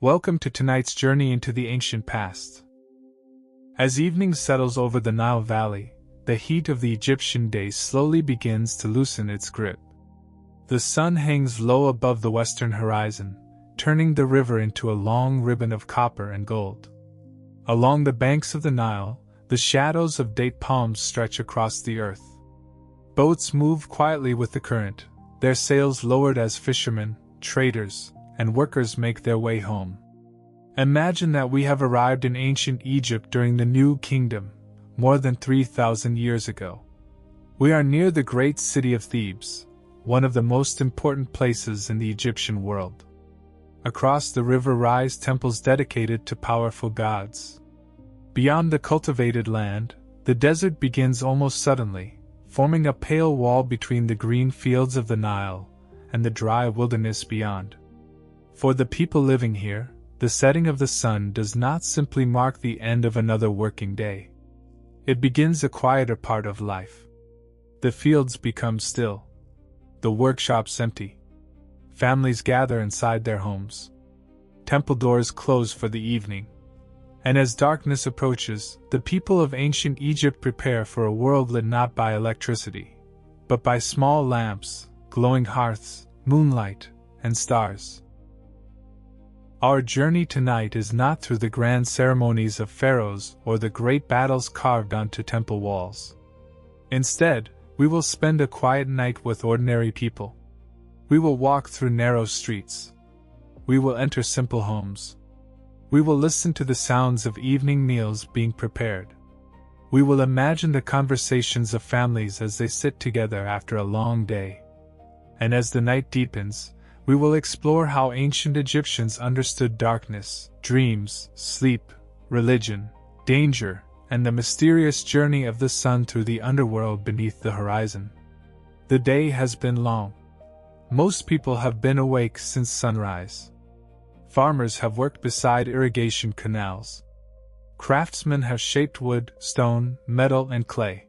Welcome to tonight's journey into the ancient past. As evening settles over the Nile Valley, the heat of the Egyptian day slowly begins to loosen its grip. The sun hangs low above the western horizon, turning the river into a long ribbon of copper and gold. Along the banks of the Nile, the shadows of date palms stretch across the earth. Boats move quietly with the current, their sails lowered as fishermen, traders, and workers make their way home. Imagine that we have arrived in ancient Egypt during the New Kingdom, more than 3,000 years ago. We are near the great city of Thebes, one of the most important places in the Egyptian world. Across the river rise temples dedicated to powerful gods. Beyond the cultivated land, the desert begins almost suddenly, forming a pale wall between the green fields of the Nile and the dry wilderness beyond. For the people living here, the setting of the sun does not simply mark the end of another working day. It begins a quieter part of life. The fields become still. The workshops empty. Families gather inside their homes. Temple doors close for the evening. And as darkness approaches, the people of ancient Egypt prepare for a world lit not by electricity, but by small lamps, glowing hearths, moonlight, and stars. Our journey tonight is not through the grand ceremonies of pharaohs or the great battles carved onto temple walls. Instead, we will spend a quiet night with ordinary people. We will walk through narrow streets. We will enter simple homes. We will listen to the sounds of evening meals being prepared. We will imagine the conversations of families as they sit together after a long day. And as the night deepens, we will explore how ancient Egyptians understood darkness, dreams, sleep, religion, danger, and the mysterious journey of the sun through the underworld beneath the horizon. The day has been long. Most people have been awake since sunrise. Farmers have worked beside irrigation canals. Craftsmen have shaped wood, stone, metal, and clay.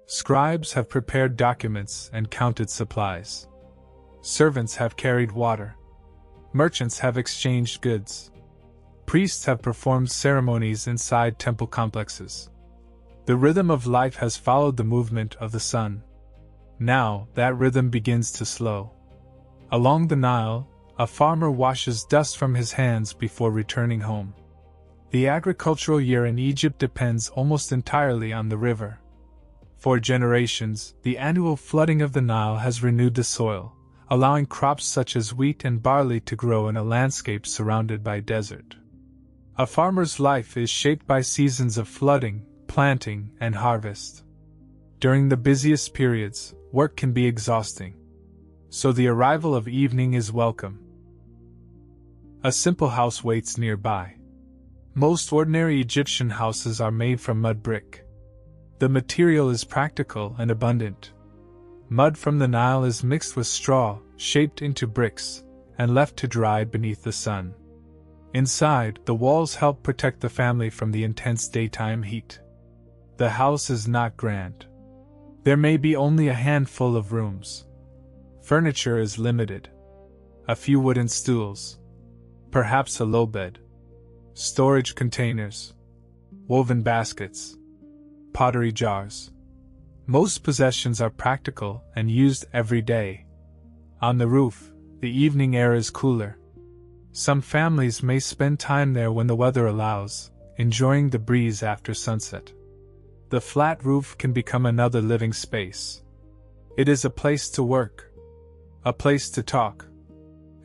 Scribes have prepared documents and counted supplies. Servants have carried water. Merchants have exchanged goods. Priests have performed ceremonies inside temple complexes. The rhythm of life has followed the movement of the sun. Now, that rhythm begins to slow. Along the Nile, a farmer washes dust from his hands before returning home. The agricultural year in Egypt depends almost entirely on the river. For generations, the annual flooding of the Nile has renewed the soil, allowing crops such as wheat and barley to grow in a landscape surrounded by desert. A farmer's life is shaped by seasons of flooding, planting, and harvest. During the busiest periods, work can be exhausting. So the arrival of evening is welcome. A simple house waits nearby. Most ordinary Egyptian houses are made from mud brick. The material is practical and abundant. Mud from the Nile is mixed with straw, shaped into bricks, and left to dry beneath the sun. Inside, the walls help protect the family from the intense daytime heat. The house is not grand. There may be only a handful of rooms. Furniture is limited. A few wooden stools. Perhaps a low bed. Storage containers. Woven baskets. Pottery jars. Most possessions are practical and used every day. On the roof, the evening air is cooler. Some families may spend time there when the weather allows, enjoying the breeze after sunset. The flat roof can become another living space. It is a place to work, a place to talk,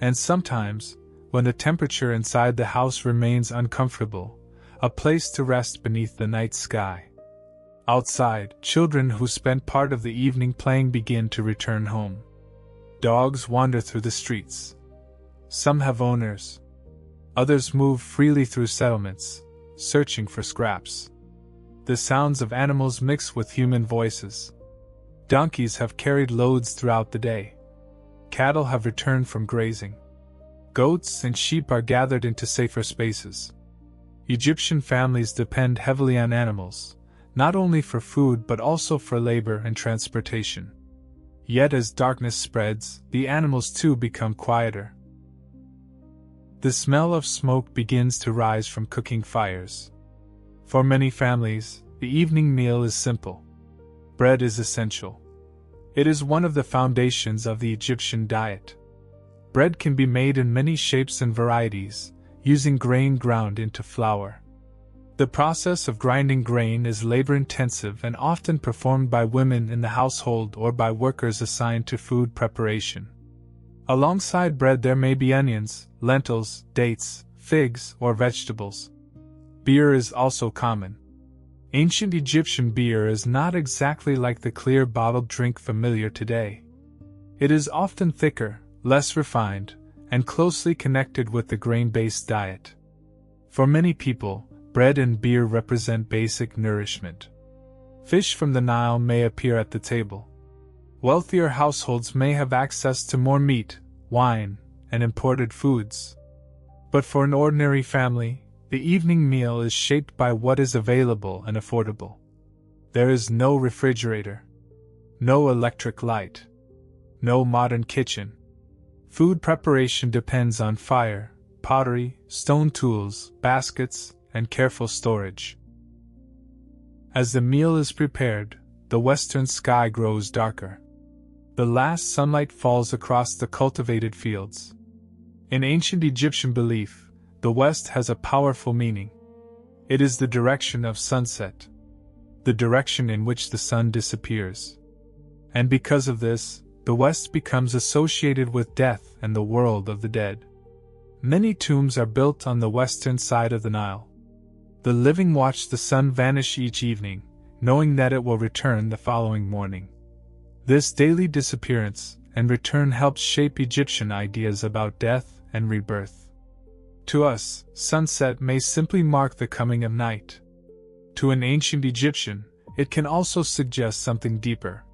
and sometimes, when the temperature inside the house remains uncomfortable, a place to rest beneath the night sky. Outside, children who spent part of the evening playing begin to return home. Dogs wander through the streets. Some have owners. Others move freely through settlements, searching for scraps. The sounds of animals mix with human voices. Donkeys have carried loads throughout the day. Cattle have returned from grazing. Goats and sheep are gathered into safer spaces. Egyptian families depend heavily on animals, not only for food but also for labor and transportation. Yet as darkness spreads, the animals too become quieter. the smell of smoke begins to rise from cooking fires. For many families, the evening meal is simple. Bread is essential. It is one of the foundations of the Egyptian diet. Bread can be made in many shapes and varieties, using grain ground into flour. The process of grinding grain is labor-intensive and often performed by women in the household or by workers assigned to food preparation. Alongside bread there may be onions, lentils, dates, figs, or vegetables. Beer is also common. Ancient Egyptian beer is not exactly like the clear bottled drink familiar today. It is often thicker, less refined, and closely connected with the grain-based diet. For many people, bread and beer represent basic nourishment. Fish from the Nile may appear at the table. Wealthier households may have access to more meat, wine, and imported foods. But for an ordinary family, the evening meal is shaped by what is available and affordable. There is no refrigerator, no electric light, no modern kitchen. Food preparation depends on fire, pottery, stone tools, baskets, and careful storage. As the meal is prepared, the western sky grows darker. The last sunlight falls across the cultivated fields. In ancient Egyptian belief, the west has a powerful meaning. It is the direction of sunset, the direction in which the sun disappears. And because of this, the west becomes associated with death and the world of the dead. Many tombs are built on the western side of the Nile. The living watch the sun vanish each evening, knowing that it will return the following morning. This daily disappearance and return helps shape Egyptian ideas about death and rebirth. To us, sunset may simply mark the coming of night. To an ancient Egyptian, it can also suggest something deeper.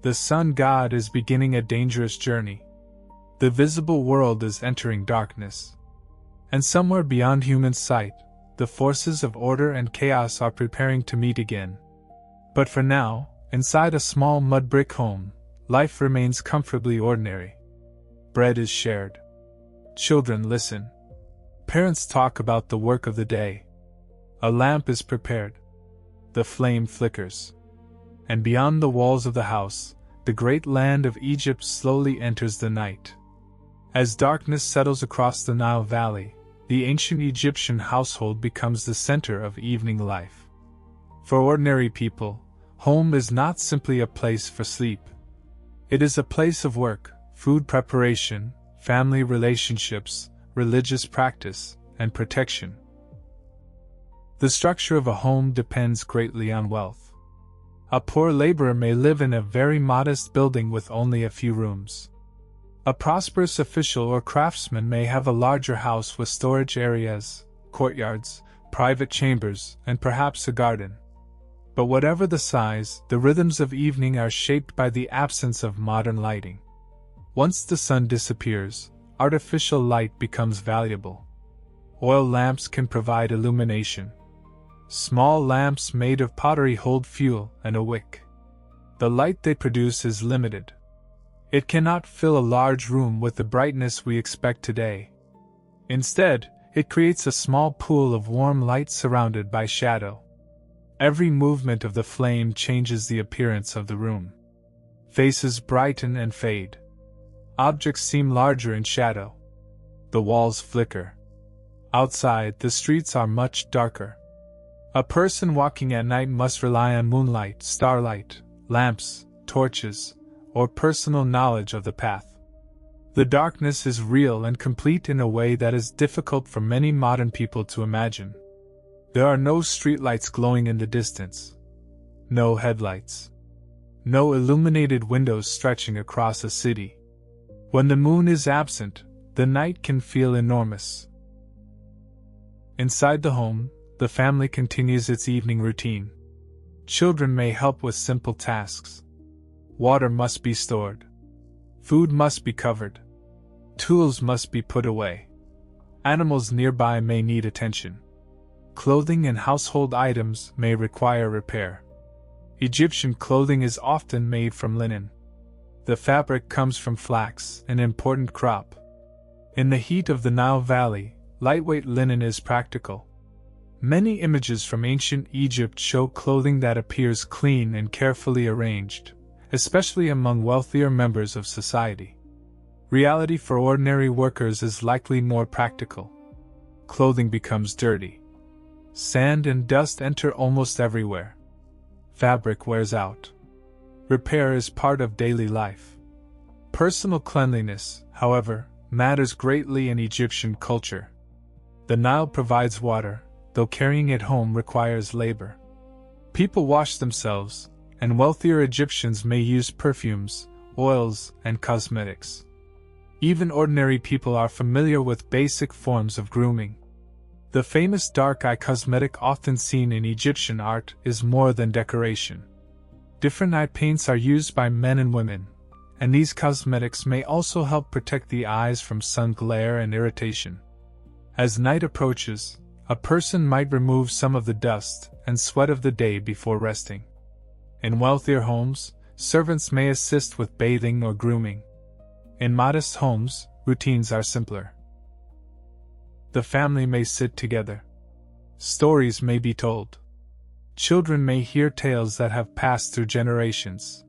The sun god is beginning a dangerous journey. The visible world is entering darkness. And somewhere beyond human sight, the forces of order and chaos are preparing to meet again. But for now, inside a small mud brick home, life remains comfortably ordinary. Bread is shared. Children listen. Parents talk about the work of the day. A lamp is prepared. The flame flickers. And beyond the walls of the house, the great land of Egypt slowly enters the night. As darkness settles across the Nile Valley, the ancient Egyptian household becomes the center of evening life. For ordinary people, home is not simply a place for sleep. It is a place of work, food preparation, family relationships, religious practice, and protection. The structure of a home depends greatly on wealth. A poor laborer may live in a very modest building with only a few rooms. A prosperous official or craftsman may have a larger house with storage areas, courtyards, private chambers, and perhaps a garden. But whatever the size, the rhythms of evening are shaped by the absence of modern lighting. Once the sun disappears, artificial light becomes valuable. Oil lamps can provide illumination. Small lamps made of pottery hold fuel and a wick. The light they produce is limited. It cannot fill a large room with the brightness we expect today. Instead, it creates a small pool of warm light surrounded by shadow. Every movement of the flame changes the appearance of the room. Faces brighten and fade. Objects seem larger in shadow. The walls flicker. Outside, the streets are much darker. A person walking at night must rely on moonlight, starlight, lamps, torches, or personal knowledge of the path. The darkness is real and complete in a way that is difficult for many modern people to imagine. There are no streetlights glowing in the distance. No headlights. No illuminated windows stretching across a city. When the moon is absent, the night can feel enormous. Inside the home, the family continues its evening routine. Children may help with simple tasks. Water must be stored. Food must be covered. Tools must be put away. Animals nearby may need attention. Clothing and household items may require repair. Egyptian clothing is often made from linen. The fabric comes from flax, an important crop. In the heat of the Nile Valley, lightweight linen is practical. Many images from ancient Egypt show clothing that appears clean and carefully arranged, especially among wealthier members of society. Reality for ordinary workers is likely more practical. Clothing becomes dirty. Sand and dust enter almost everywhere. Fabric wears out. Repair is part of daily life. Personal cleanliness, however, matters greatly in Egyptian culture. The Nile provides water, though carrying it home requires labor. People wash themselves, and wealthier Egyptians may use perfumes, oils, and cosmetics. Even ordinary people are familiar with basic forms of grooming. The famous dark eye cosmetic often seen in Egyptian art is more than decoration. Different eye paints are used by men and women, and these cosmetics may also help protect the eyes from sun glare and irritation. As night approaches, a person might remove some of the dust and sweat of the day before resting. In wealthier homes, servants may assist with bathing or grooming. In modest homes, routines are simpler. The family may sit together. Stories may be told. Children may hear tales that have passed through generations.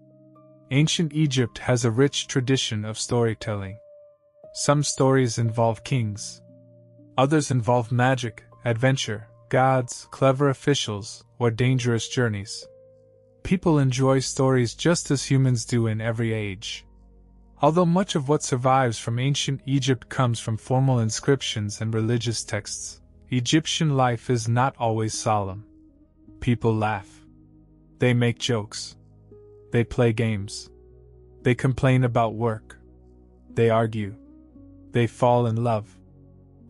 Ancient Egypt has a rich tradition of storytelling. Some stories involve kings. Others involve magic, adventure, gods, clever officials, or dangerous journeys. People enjoy stories just as humans do in every age. Although much of what survives from ancient Egypt comes from formal inscriptions and religious texts, Egyptian life is not always solemn. People laugh. They make jokes. They play games. They complain about work. They argue. They fall in love.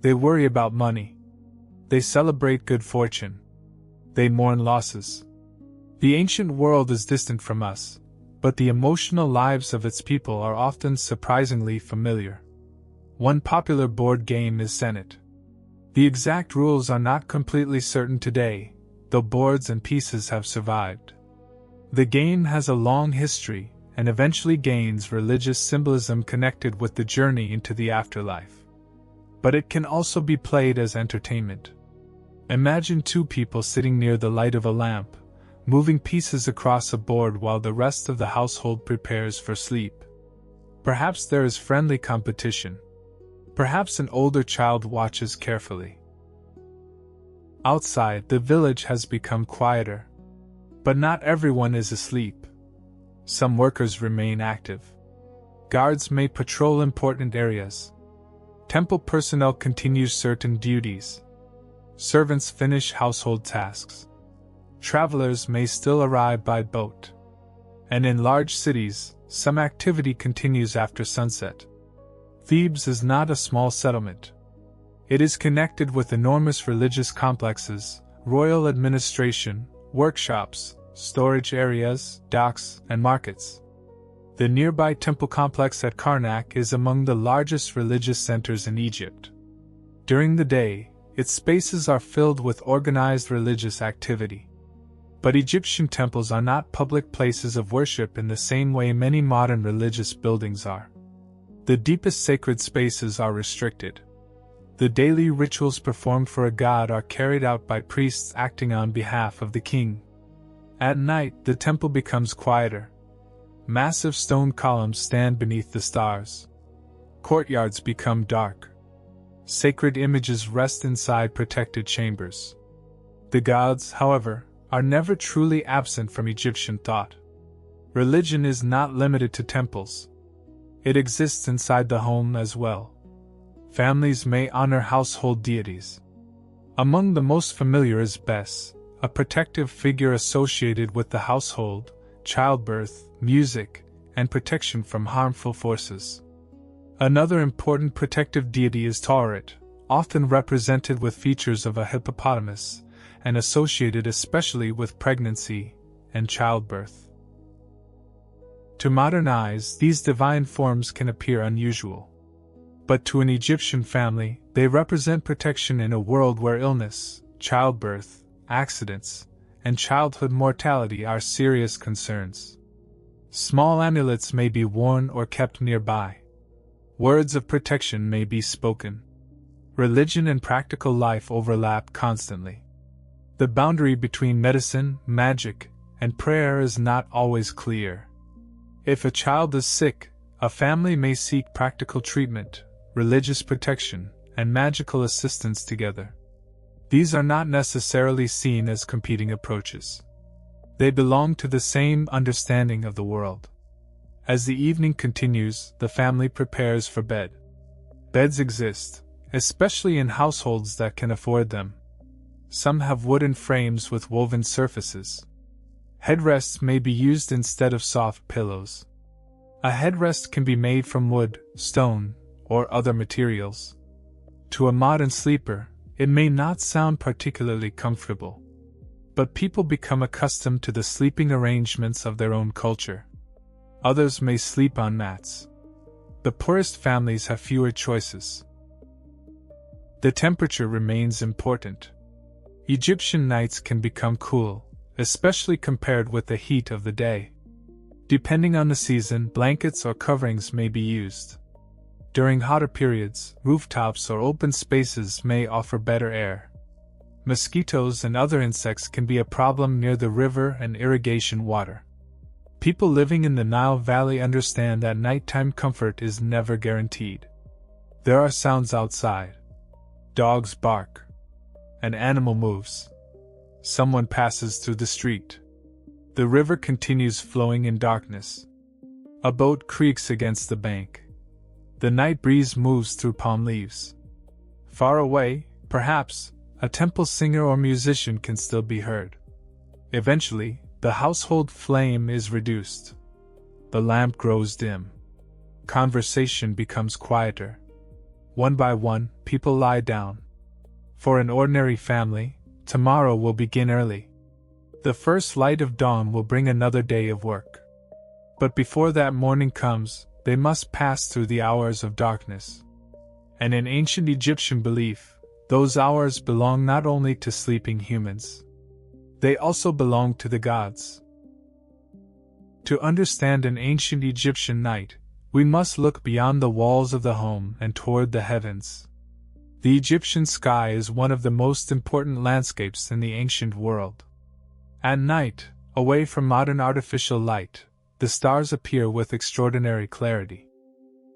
They worry about money. They celebrate good fortune. They mourn losses. The ancient world is distant from us, but the emotional lives of its people are often surprisingly familiar. One popular board game is Senet. The exact rules are not completely certain today, though boards and pieces have survived. The game has a long history and eventually gains religious symbolism connected with the journey into the afterlife. But it can also be played as entertainment. Imagine two people sitting near the light of a lamp, moving pieces across a board while the rest of the household prepares for sleep. Perhaps there is friendly competition. Perhaps an older child watches carefully. Outside, the village has become quieter. But not everyone is asleep. Some workers remain active. Guards may patrol important areas. Temple personnel continue certain duties. Servants finish household tasks. Travelers may still arrive by boat. And in large cities, some activity continues after sunset. Thebes is not a small settlement. It is connected with enormous religious complexes, royal administration, workshops, storage areas, docks, and markets. The nearby temple complex at Karnak is among the largest religious centers in Egypt. During the day, its spaces are filled with organized religious activity. But Egyptian temples are not public places of worship in the same way many modern religious buildings are. The deepest sacred spaces are restricted. The daily rituals performed for a god are carried out by priests acting on behalf of the king. At night, the temple becomes quieter. Massive stone columns stand beneath the stars. Courtyards become dark. Sacred images rest inside protected chambers. The gods, however, are never truly absent from Egyptian thought. Religion is not limited to temples. It exists inside the home as well. Families may honor household deities. Among the most familiar is Bes, a protective figure associated with the household, childbirth, music, and protection from harmful forces. Another important protective deity is Tauret, often represented with features of a hippopotamus, and associated especially with pregnancy and childbirth. To modern eyes, these divine forms can appear unusual. But to an Egyptian family, they represent protection in a world where illness, childbirth, accidents, and childhood mortality are serious concerns. Small amulets may be worn or kept nearby. Words of protection may be spoken. Religion and practical life overlap constantly. The boundary between medicine, magic, and prayer is not always clear. If a child is sick, a family may seek practical treatment, religious protection, and magical assistance together. These are not necessarily seen as competing approaches. They belong to the same understanding of the world. As the evening continues, the family prepares for bed. Beds exist, especially in households that can afford them. Some have wooden frames with woven surfaces. Headrests may be used instead of soft pillows. A headrest can be made from wood, stone, or other materials. To a modern sleeper, it may not sound particularly comfortable. But people become accustomed to the sleeping arrangements of their own culture. Others may sleep on mats. The poorest families have fewer choices. The temperature remains important. Egyptian nights can become cool, especially compared with the heat of the day. Depending on the season, blankets or coverings may be used. During hotter periods, rooftops or open spaces may offer better air. Mosquitoes and other insects can be a problem near the river and irrigation water. People living in the Nile Valley understand that nighttime comfort is never guaranteed. There are sounds outside. Dogs bark. An animal moves. Someone passes through the street. The river continues flowing in darkness. A boat creaks against the bank. The night breeze moves through palm leaves. Far away, perhaps, a temple singer or musician can still be heard. Eventually, the household flame is reduced. The lamp grows dim. Conversation becomes quieter. One by one, people lie down. For an ordinary family, tomorrow will begin early. The first light of dawn will bring another day of work. But before that morning comes, they must pass through the hours of darkness. And in ancient Egyptian belief, those hours belong not only to sleeping humans. They also belong to the gods. To understand an ancient Egyptian night, we must look beyond the walls of the home and toward the heavens. The Egyptian sky is one of the most important landscapes in the ancient world. At night, away from modern artificial light, the stars appear with extraordinary clarity.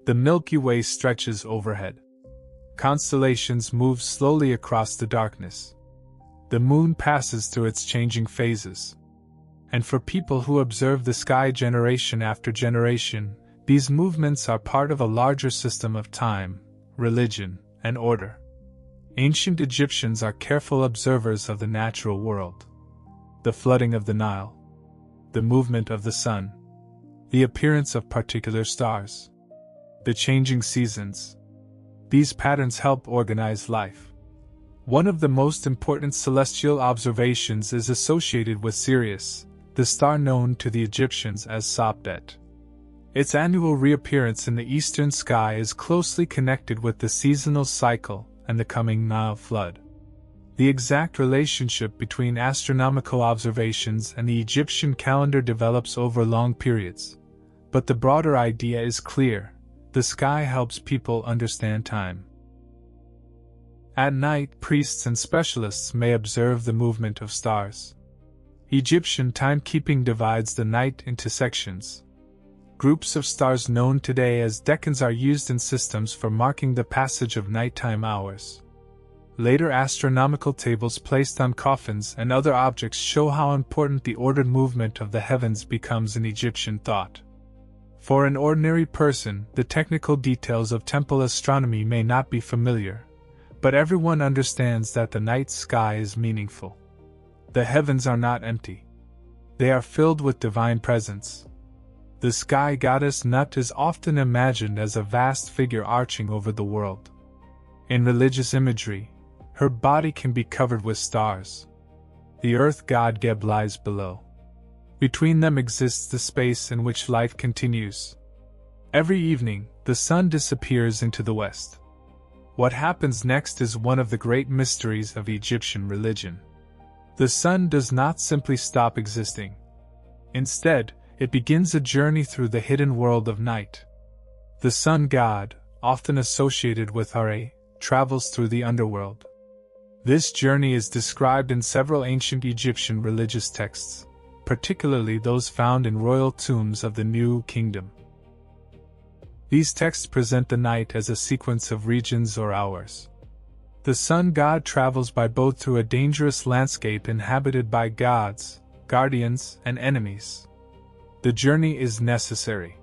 The Milky Way stretches overhead. Constellations move slowly across the darkness. The moon passes through its changing phases. And for people who observe the sky generation after generation, these movements are part of a larger system of time, religion, and order. Ancient Egyptians are careful observers of the natural world. The flooding of the Nile, the movement of the sun, the appearance of particular stars, the changing seasons. These patterns help organize life. One of the most important celestial observations is associated with Sirius, the star known to the Egyptians as Sopdet. Its annual reappearance in the eastern sky is closely connected with the seasonal cycle and the coming Nile flood. The exact relationship between astronomical observations and the Egyptian calendar develops over long periods, but the broader idea is clear: the sky helps people understand time. At night, priests and specialists may observe the movement of stars. Egyptian timekeeping divides the night into sections. Groups of stars known today as decans are used in systems for marking the passage of nighttime hours. Later astronomical tables placed on coffins and other objects show how important the ordered movement of the heavens becomes in Egyptian thought. For an ordinary person, the technical details of temple astronomy may not be familiar, but everyone understands that the night sky is meaningful. The heavens are not empty. They are filled with divine presence. The sky goddess Nut is often imagined as a vast figure arching over the world. In religious imagery, her body can be covered with stars. The earth god Geb lies below. Between them exists the space in which life continues. Every evening, the sun disappears into the west. What happens next is one of the great mysteries of Egyptian religion. The sun does not simply stop existing. Instead, it begins a journey through the hidden world of night. The sun god, often associated with Ra, travels through the underworld. This journey is described in several ancient Egyptian religious texts, particularly those found in royal tombs of the New Kingdom. These texts present the night as a sequence of regions or hours. The sun god travels by boat through a dangerous landscape inhabited by gods, guardians, and enemies. The journey is necessary.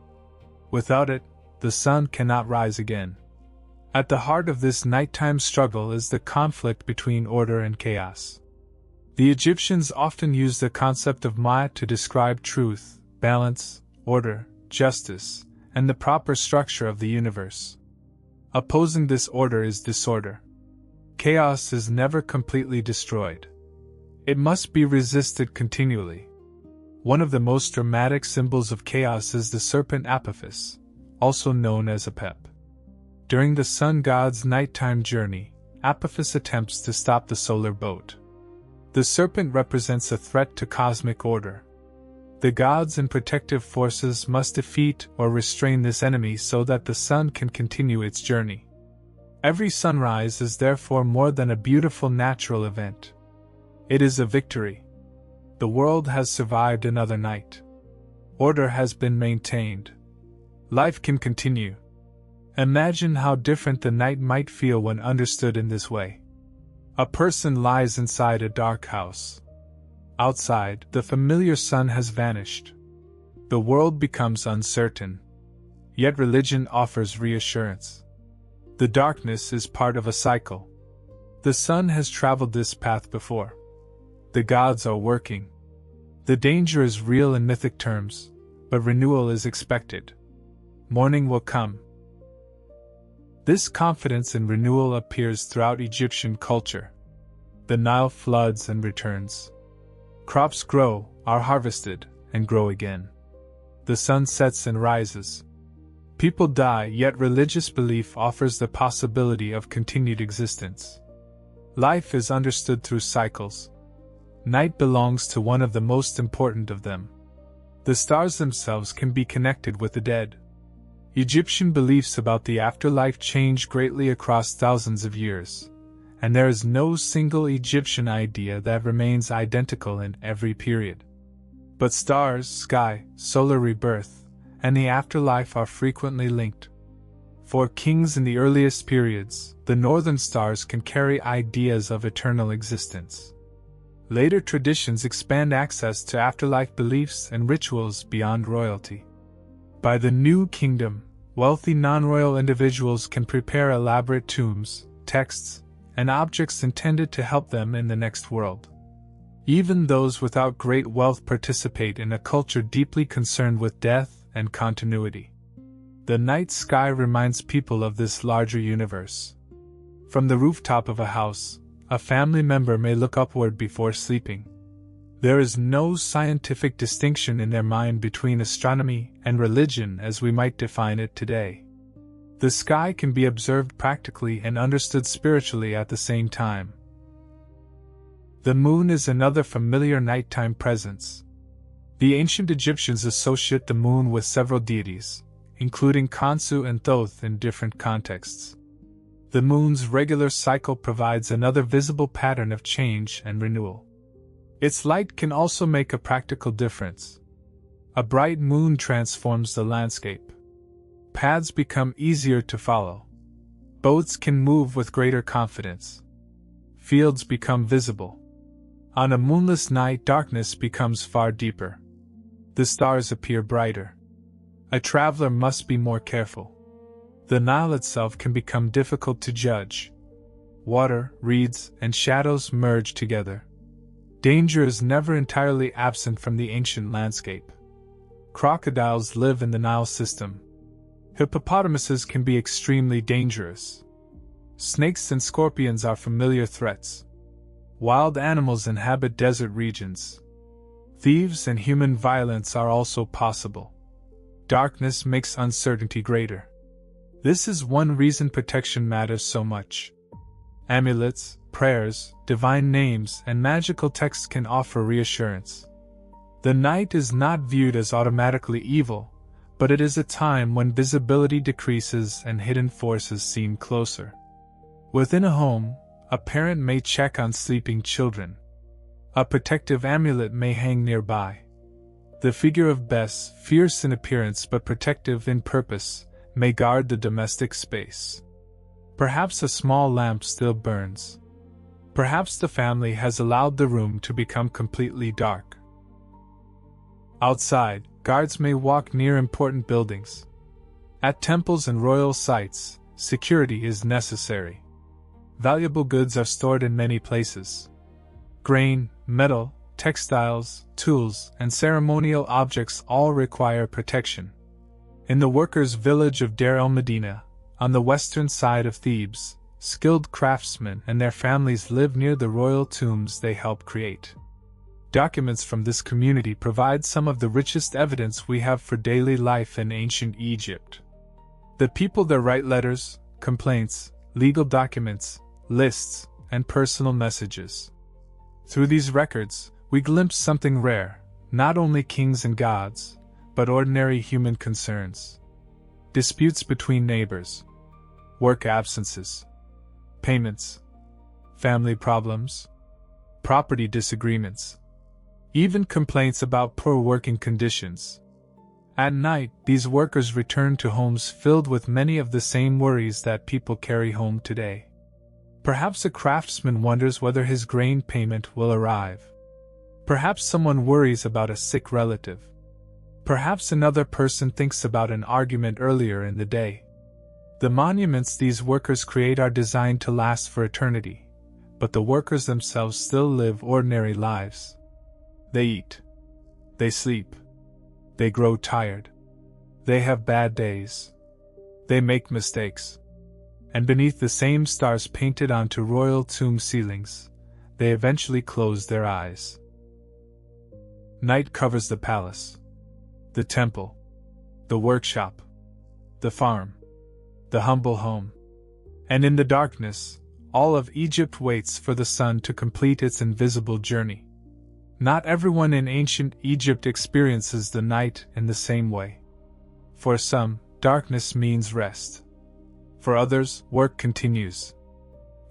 Without it, the sun cannot rise again. At the heart of this nighttime struggle is the conflict between order and chaos. The Egyptians often used the concept of Ma'at to describe truth, balance, order, justice, and the proper structure of the universe. Opposing this order is disorder. Chaos is never completely destroyed. It must be resisted continually. One of the most dramatic symbols of chaos is the serpent Apophis, also known as Apep. During the sun god's nighttime journey, Apophis attempts to stop the solar boat. The serpent represents a threat to cosmic order. The gods and protective forces must defeat or restrain this enemy so that the sun can continue its journey. Every sunrise is therefore more than a beautiful natural event. It is a victory. The world has survived another night. Order has been maintained. Life can continue. Imagine how different the night might feel when understood in this way. A person lies inside a dark house. Outside, the familiar sun has vanished. The world becomes uncertain. Yet religion offers reassurance. The darkness is part of a cycle. The sun has traveled this path before. The gods are working. The danger is real in mythic terms, but renewal is expected. Morning will come. This confidence in renewal appears throughout Egyptian culture. The Nile floods and returns. Crops grow, are harvested, and grow again. The sun sets and rises. People die, yet religious belief offers the possibility of continued existence. Life is understood through cycles. Night belongs to one of the most important of them. The stars themselves can be connected with the dead. Egyptian beliefs about the afterlife change greatly across thousands of years, and there is no single Egyptian idea that remains identical in every period. But stars, sky, solar rebirth, and the afterlife are frequently linked. For kings in the earliest periods, the northern stars can carry ideas of eternal existence. Later traditions expand access to afterlife beliefs and rituals beyond royalty. By the New Kingdom, wealthy non-royal individuals can prepare elaborate tombs, texts, and objects intended to help them in the next world. Even those without great wealth participate in a culture deeply concerned with death and continuity. The night sky reminds people of this larger universe. From the rooftop of a house, a family member may look upward before sleeping. There is no scientific distinction in their mind between astronomy and religion as we might define it today. The sky can be observed practically and understood spiritually at the same time. The moon is another familiar nighttime presence. The ancient Egyptians associate the moon with several deities, including Khonsu and Thoth in different contexts. The moon's regular cycle provides another visible pattern of change and renewal. Its light can also make a practical difference. A bright moon transforms the landscape. Paths become easier to follow. Boats can move with greater confidence. Fields become visible. On a moonless night, darkness becomes far deeper. The stars appear brighter. A traveler must be more careful. The Nile itself can become difficult to judge. Water, reeds, and shadows merge together. Danger is never entirely absent from the ancient landscape. Crocodiles live in the Nile system. Hippopotamuses can be extremely dangerous. Snakes and scorpions are familiar threats. Wild animals inhabit desert regions. Thieves and human violence are also possible. Darkness makes uncertainty greater. This is one reason protection matters so much. Amulets, prayers, divine names, and magical texts can offer reassurance. The night is not viewed as automatically evil, but it is a time when visibility decreases and hidden forces seem closer. Within a home, a parent may check on sleeping children. A protective amulet may hang nearby. The figure of Bes, fierce in appearance but protective in purpose, may guard the domestic space. Perhaps a small lamp still burns. Perhaps the family has allowed the room to become completely dark. Outside, guards may walk near important buildings. At temples and royal sites, security is necessary. Valuable goods are stored in many places. Grain, metal, textiles, tools, and ceremonial objects all require protection. In the workers' village of Deir el-Medina, on the western side of Thebes, skilled craftsmen and their families live near the royal tombs they help create. Documents from this community provide some of the richest evidence we have for daily life in ancient Egypt. The people there write letters, complaints, legal documents, lists, and personal messages. Through these records, we glimpse something rare, not only kings and gods, but ordinary human concerns. Disputes between neighbors, work absences, payments, family problems, property disagreements, even complaints about poor working conditions. At night, these workers return to homes filled with many of the same worries that people carry home today. Perhaps a craftsman wonders whether his grain payment will arrive. Perhaps someone worries about a sick relative. Perhaps another person thinks about an argument earlier in the day. The monuments these workers create are designed to last for eternity, but the workers themselves still live ordinary lives. They eat. They sleep. They grow tired. They have bad days. They make mistakes. And beneath the same stars painted onto royal tomb ceilings, they eventually close their eyes. Night covers the palace, the temple, the workshop, the farm, the humble home. And in the darkness, all of Egypt waits for the sun to complete its invisible journey. Not everyone in ancient Egypt experiences the night in the same way. For some, darkness means rest. For others, work continues.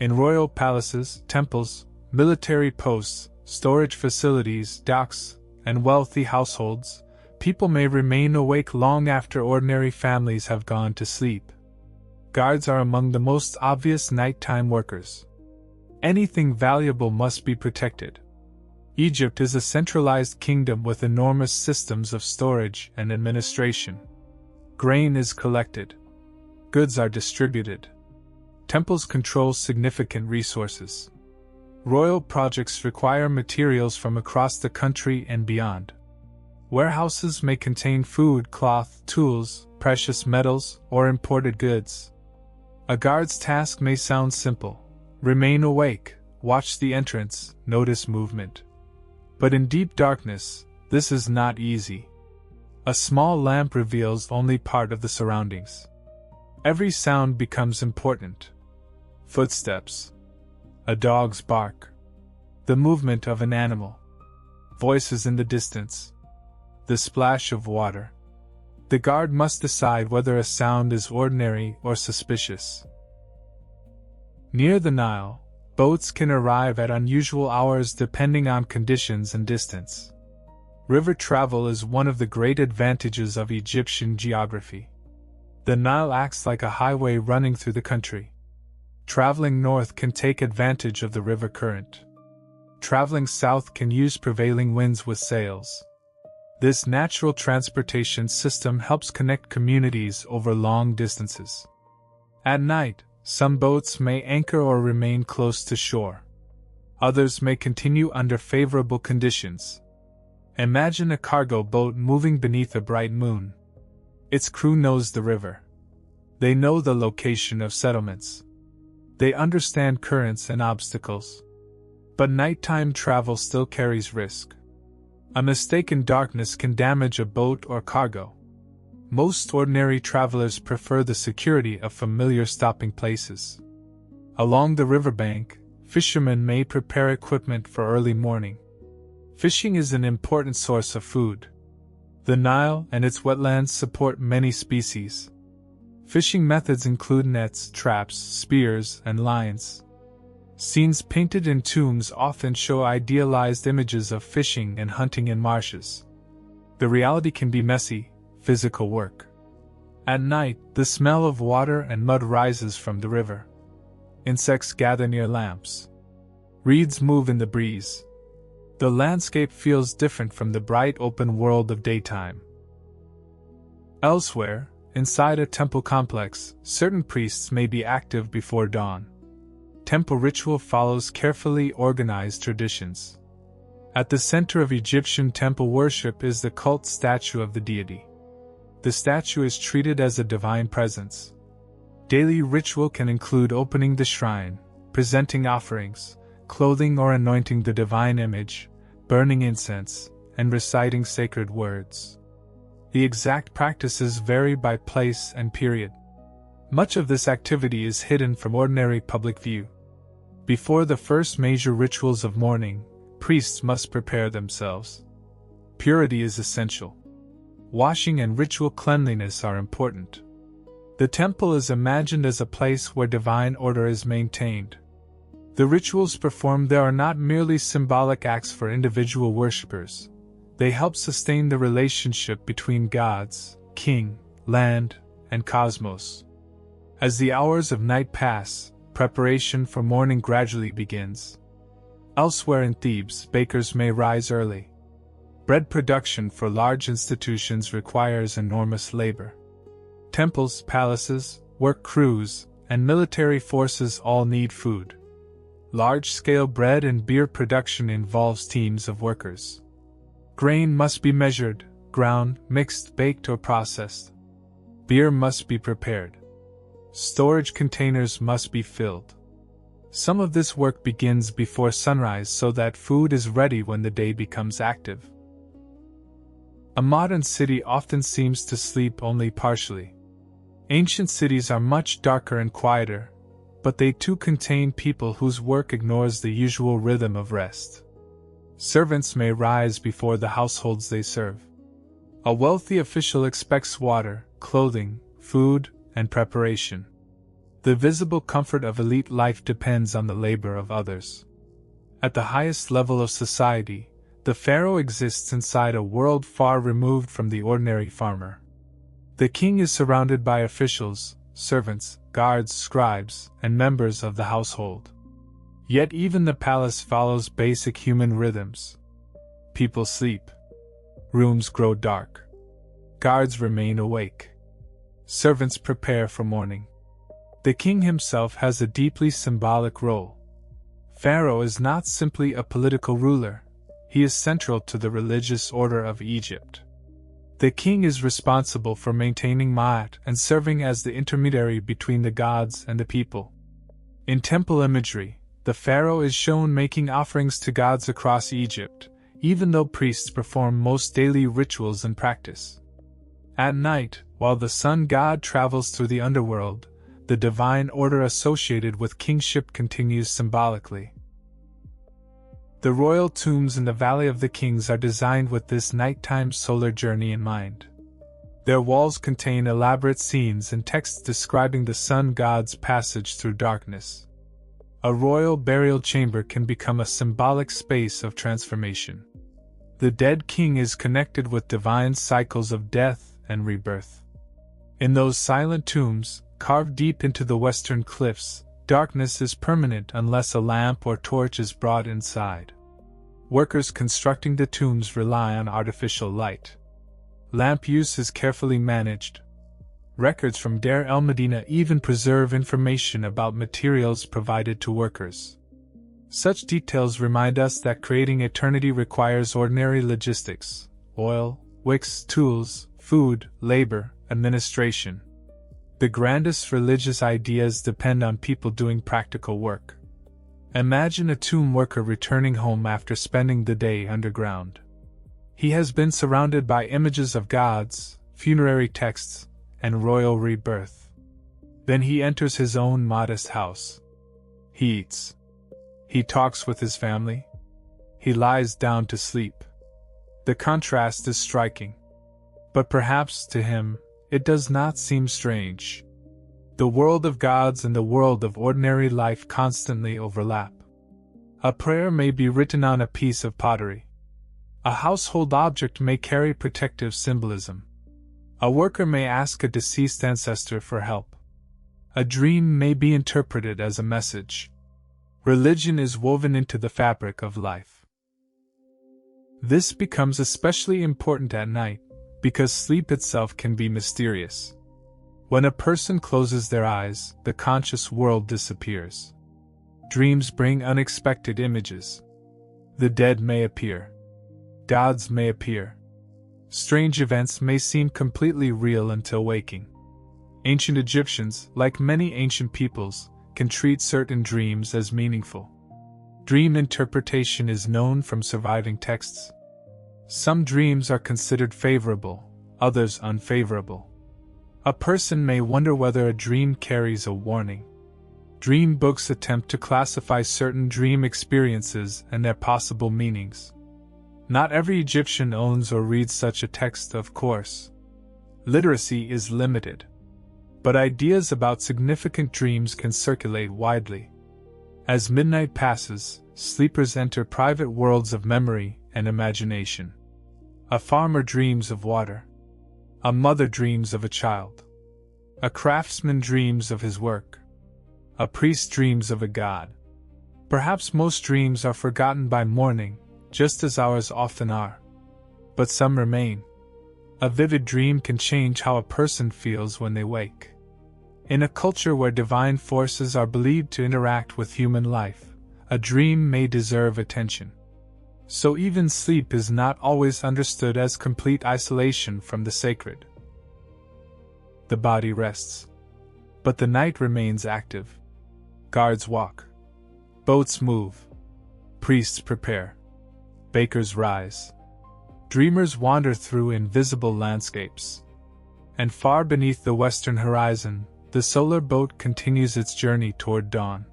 In royal palaces, temples, military posts, storage facilities, docks, and wealthy households, people may remain awake long after ordinary families have gone to sleep. Guards are among the most obvious nighttime workers. Anything valuable must be protected. Egypt is a centralized kingdom with enormous systems of storage and administration. Grain is collected. Goods are distributed. Temples control significant resources. Royal projects require materials from across the country and beyond. Warehouses may contain food, cloth, tools, precious metals, or imported goods. A guard's task may sound simple. Remain awake, watch the entrance, notice movement. But in deep darkness, this is not easy. A small lamp reveals only part of the surroundings. Every sound becomes important. Footsteps. A dog's bark. The movement of an animal. Voices in the distance. The splash of water. The guard must decide whether a sound is ordinary or suspicious. Near the Nile, boats can arrive at unusual hours depending on conditions and distance. River travel is one of the great advantages of Egyptian geography. The Nile acts like a highway running through the country. Traveling north can take advantage of the river current. Traveling south can use prevailing winds with sails. This natural transportation system helps connect communities over long distances. At night, some boats may anchor or remain close to shore. Others may continue under favorable conditions. Imagine a cargo boat moving beneath a bright moon. Its crew knows the river. They know the location of settlements. They understand currents and obstacles. But nighttime travel still carries risk. A mistake in darkness can damage a boat or cargo. Most ordinary travelers prefer the security of familiar stopping places. Along the riverbank, fishermen may prepare equipment for early morning. Fishing is an important source of food. The Nile and its wetlands support many species. Fishing methods include nets, traps, spears, and lines. Scenes painted in tombs often show idealized images of fishing and hunting in marshes. The reality can be messy, physical work. At night, the smell of water and mud rises from the river. Insects gather near lamps. Reeds move in the breeze. The landscape feels different from the bright open world of daytime. Elsewhere, inside a temple complex, certain priests may be active before dawn. Temple ritual follows carefully organized traditions. At the center of Egyptian temple worship is the cult statue of the deity. The statue is treated as a divine presence. Daily ritual can include opening the shrine, presenting offerings, clothing or anointing the divine image, burning incense, and reciting sacred words. The exact practices vary by place and period. Much of this activity is hidden from ordinary public view. Before the first major rituals of mourning, priests must prepare themselves. Purity is essential. Washing and ritual cleanliness are important. The temple is imagined as a place where divine order is maintained. The rituals performed there are not merely symbolic acts for individual worshippers. They help sustain the relationship between gods, king, land, and cosmos. As the hours of night pass, preparation for morning gradually begins. Elsewhere in Thebes, bakers may rise early. Bread production for large institutions requires enormous labor. Temples, palaces, work crews, and military forces all need food. Large-scale bread and beer production involves teams of workers. Grain must be measured, ground, mixed, baked, or processed. Beer must be prepared. Storage containers must be filled. Some of this work begins before sunrise so that food is ready when the day becomes active. A modern city often seems to sleep only partially. Ancient cities are much darker and quieter, but they too contain people whose work ignores the usual rhythm of rest. Servants may rise before the households they serve. A wealthy official expects water, clothing, food, and preparation. The visible comfort of elite life depends on the labor of others. At the highest level of society, the pharaoh exists inside a world far removed from the ordinary farmer. The king is surrounded by officials, servants, guards, scribes, and members of the household. Yet even the palace follows basic human rhythms. People sleep. Rooms grow dark. Guards remain awake. Servants prepare for morning. The king himself has a deeply symbolic role. Pharaoh is not simply a political ruler, he is central to the religious order of Egypt. The king is responsible for maintaining Ma'at and serving as the intermediary between the gods and the people. In temple imagery, the pharaoh is shown making offerings to gods across Egypt, even though priests perform most daily rituals and practice. At night, while the sun god travels through the underworld, the divine order associated with kingship continues symbolically. The royal tombs in the Valley of the Kings are designed with this nighttime solar journey in mind. Their walls contain elaborate scenes and texts describing the sun god's passage through darkness. A royal burial chamber can become a symbolic space of transformation. The dead king is connected with divine cycles of death and rebirth. In those silent tombs, carved deep into the western cliffs, darkness is permanent unless a lamp or torch is brought inside. Workers constructing the tombs rely on artificial light. Lamp use is carefully managed. Records from Deir el-Medina even preserve information about materials provided to workers. Such details remind us that creating eternity requires ordinary logistics: oil, wicks, tools, food, labor, administration. The grandest religious ideas depend on people doing practical work. Imagine a tomb worker returning home after spending the day underground. He has been surrounded by images of gods, funerary texts, and royal rebirth. Then he enters his own modest house. He eats. He talks with his family. He lies down to sleep. The contrast is striking. But perhaps to him, it does not seem strange. The world of gods and the world of ordinary life constantly overlap. A prayer may be written on a piece of pottery. A household object may carry protective symbolism. A worker may ask a deceased ancestor for help. A dream may be interpreted as a message. Religion is woven into the fabric of life. This becomes especially important at night, because sleep itself can be mysterious. When a person closes their eyes, the conscious world disappears. Dreams bring unexpected images. The dead may appear. Gods may appear. Strange events may seem completely real until waking. Ancient Egyptians, like many ancient peoples, can treat certain dreams as meaningful. Dream interpretation is known from surviving texts. Some dreams are considered favorable, others unfavorable. A person may wonder whether a dream carries a warning. Dream books attempt to classify certain dream experiences and their possible meanings. Not every Egyptian owns or reads such a text, of course. Literacy is limited. But ideas about significant dreams can circulate widely. As midnight passes, sleepers enter private worlds of memory and imagination. A farmer dreams of water. A mother dreams of a child. A craftsman dreams of his work. A priest dreams of a god. Perhaps most dreams are forgotten by morning, just as ours often are. But some remain. A vivid dream can change how a person feels when they wake. In a culture where divine forces are believed to interact with human life, a dream may deserve attention. So even sleep is not always understood as complete isolation from the sacred. The body rests. But the night remains active. Guards walk. Boats move. Priests prepare. Bakers rise. Dreamers wander through invisible landscapes. And far beneath the western horizon, the solar boat continues its journey toward dawn.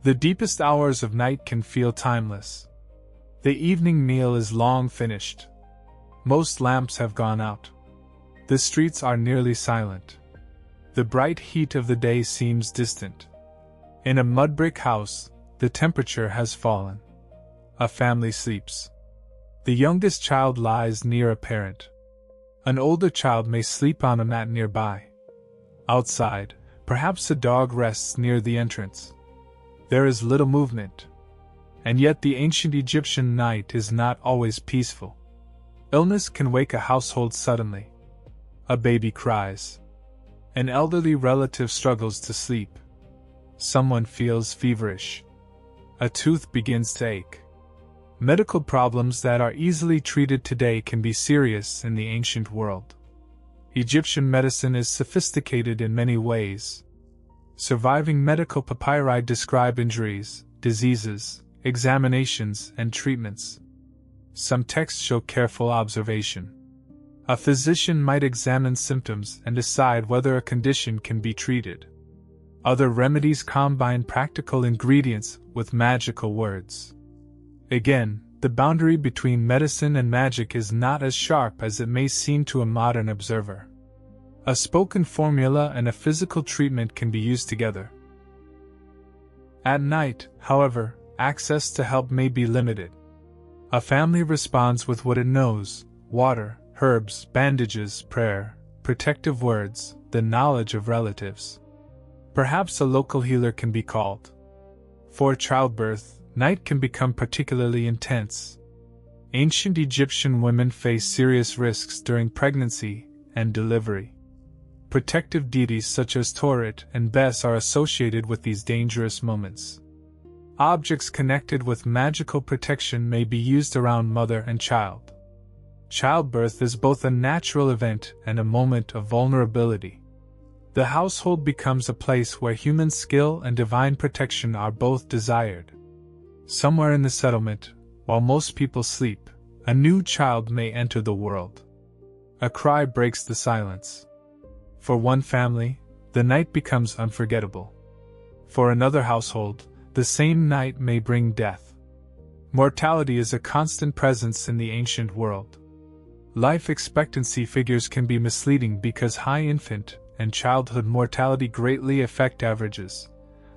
The deepest hours of night can feel timeless. The evening meal is long finished. Most lamps have gone out. The streets are nearly silent. The bright heat of the day seems distant. In a mud brick house, the temperature has fallen. A family sleeps. The youngest child lies near a parent. An older child may sleep on a mat nearby. Outside, perhaps a dog rests near the entrance. There is little movement. And yet the ancient Egyptian night is not always peaceful. Illness can wake a household suddenly. A baby cries. An elderly relative struggles to sleep. Someone feels feverish. A tooth begins to ache. Medical problems that are easily treated today can be serious in the ancient world. Egyptian medicine is sophisticated in many ways. Surviving medical papyri describe injuries, diseases, examinations, and treatments. Some texts show careful observation. A physician might examine symptoms and decide whether a condition can be treated. Other remedies combine practical ingredients with magical words. Again, the boundary between medicine and magic is not as sharp as it may seem to a modern observer. A spoken formula and a physical treatment can be used together. At night, however, access to help may be limited. A family responds with what it knows: water, herbs, bandages, prayer, protective words, the knowledge of relatives. Perhaps a local healer can be called. For childbirth, night can become particularly intense. Ancient Egyptian women faced serious risks during pregnancy and delivery. Protective deities such as Toret and Bes are associated with these dangerous moments. Objects connected with magical protection may be used around mother and child. Childbirth is both a natural event and a moment of vulnerability. The household becomes a place where human skill and divine protection are both desired. Somewhere in the settlement, while most people sleep, a new child may enter the world. A cry breaks the silence. For one family, the night becomes unforgettable. For another household, the same night may bring death. Mortality is a constant presence in the ancient world. Life expectancy figures can be misleading because high infant and childhood mortality greatly affect averages.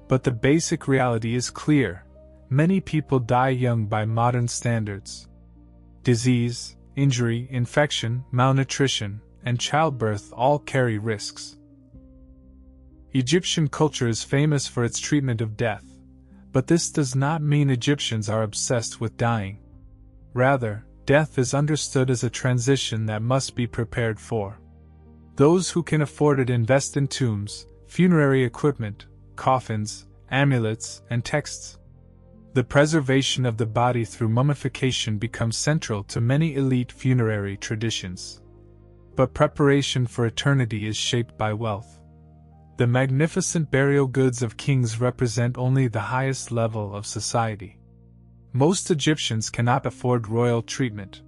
But the basic reality is clear: many people die young by modern standards. Disease, injury, infection, malnutrition, and childbirth all carry risks. Egyptian culture is famous for its treatment of death, but this does not mean Egyptians are obsessed with dying. Rather, death is understood as a transition that must be prepared for. Those who can afford it invest in tombs, funerary equipment, coffins, amulets, and texts. The preservation of the body through mummification becomes central to many elite funerary traditions. But preparation for eternity is shaped by wealth. The magnificent burial goods of kings represent only the highest level of society. Most Egyptians cannot afford royal treatment.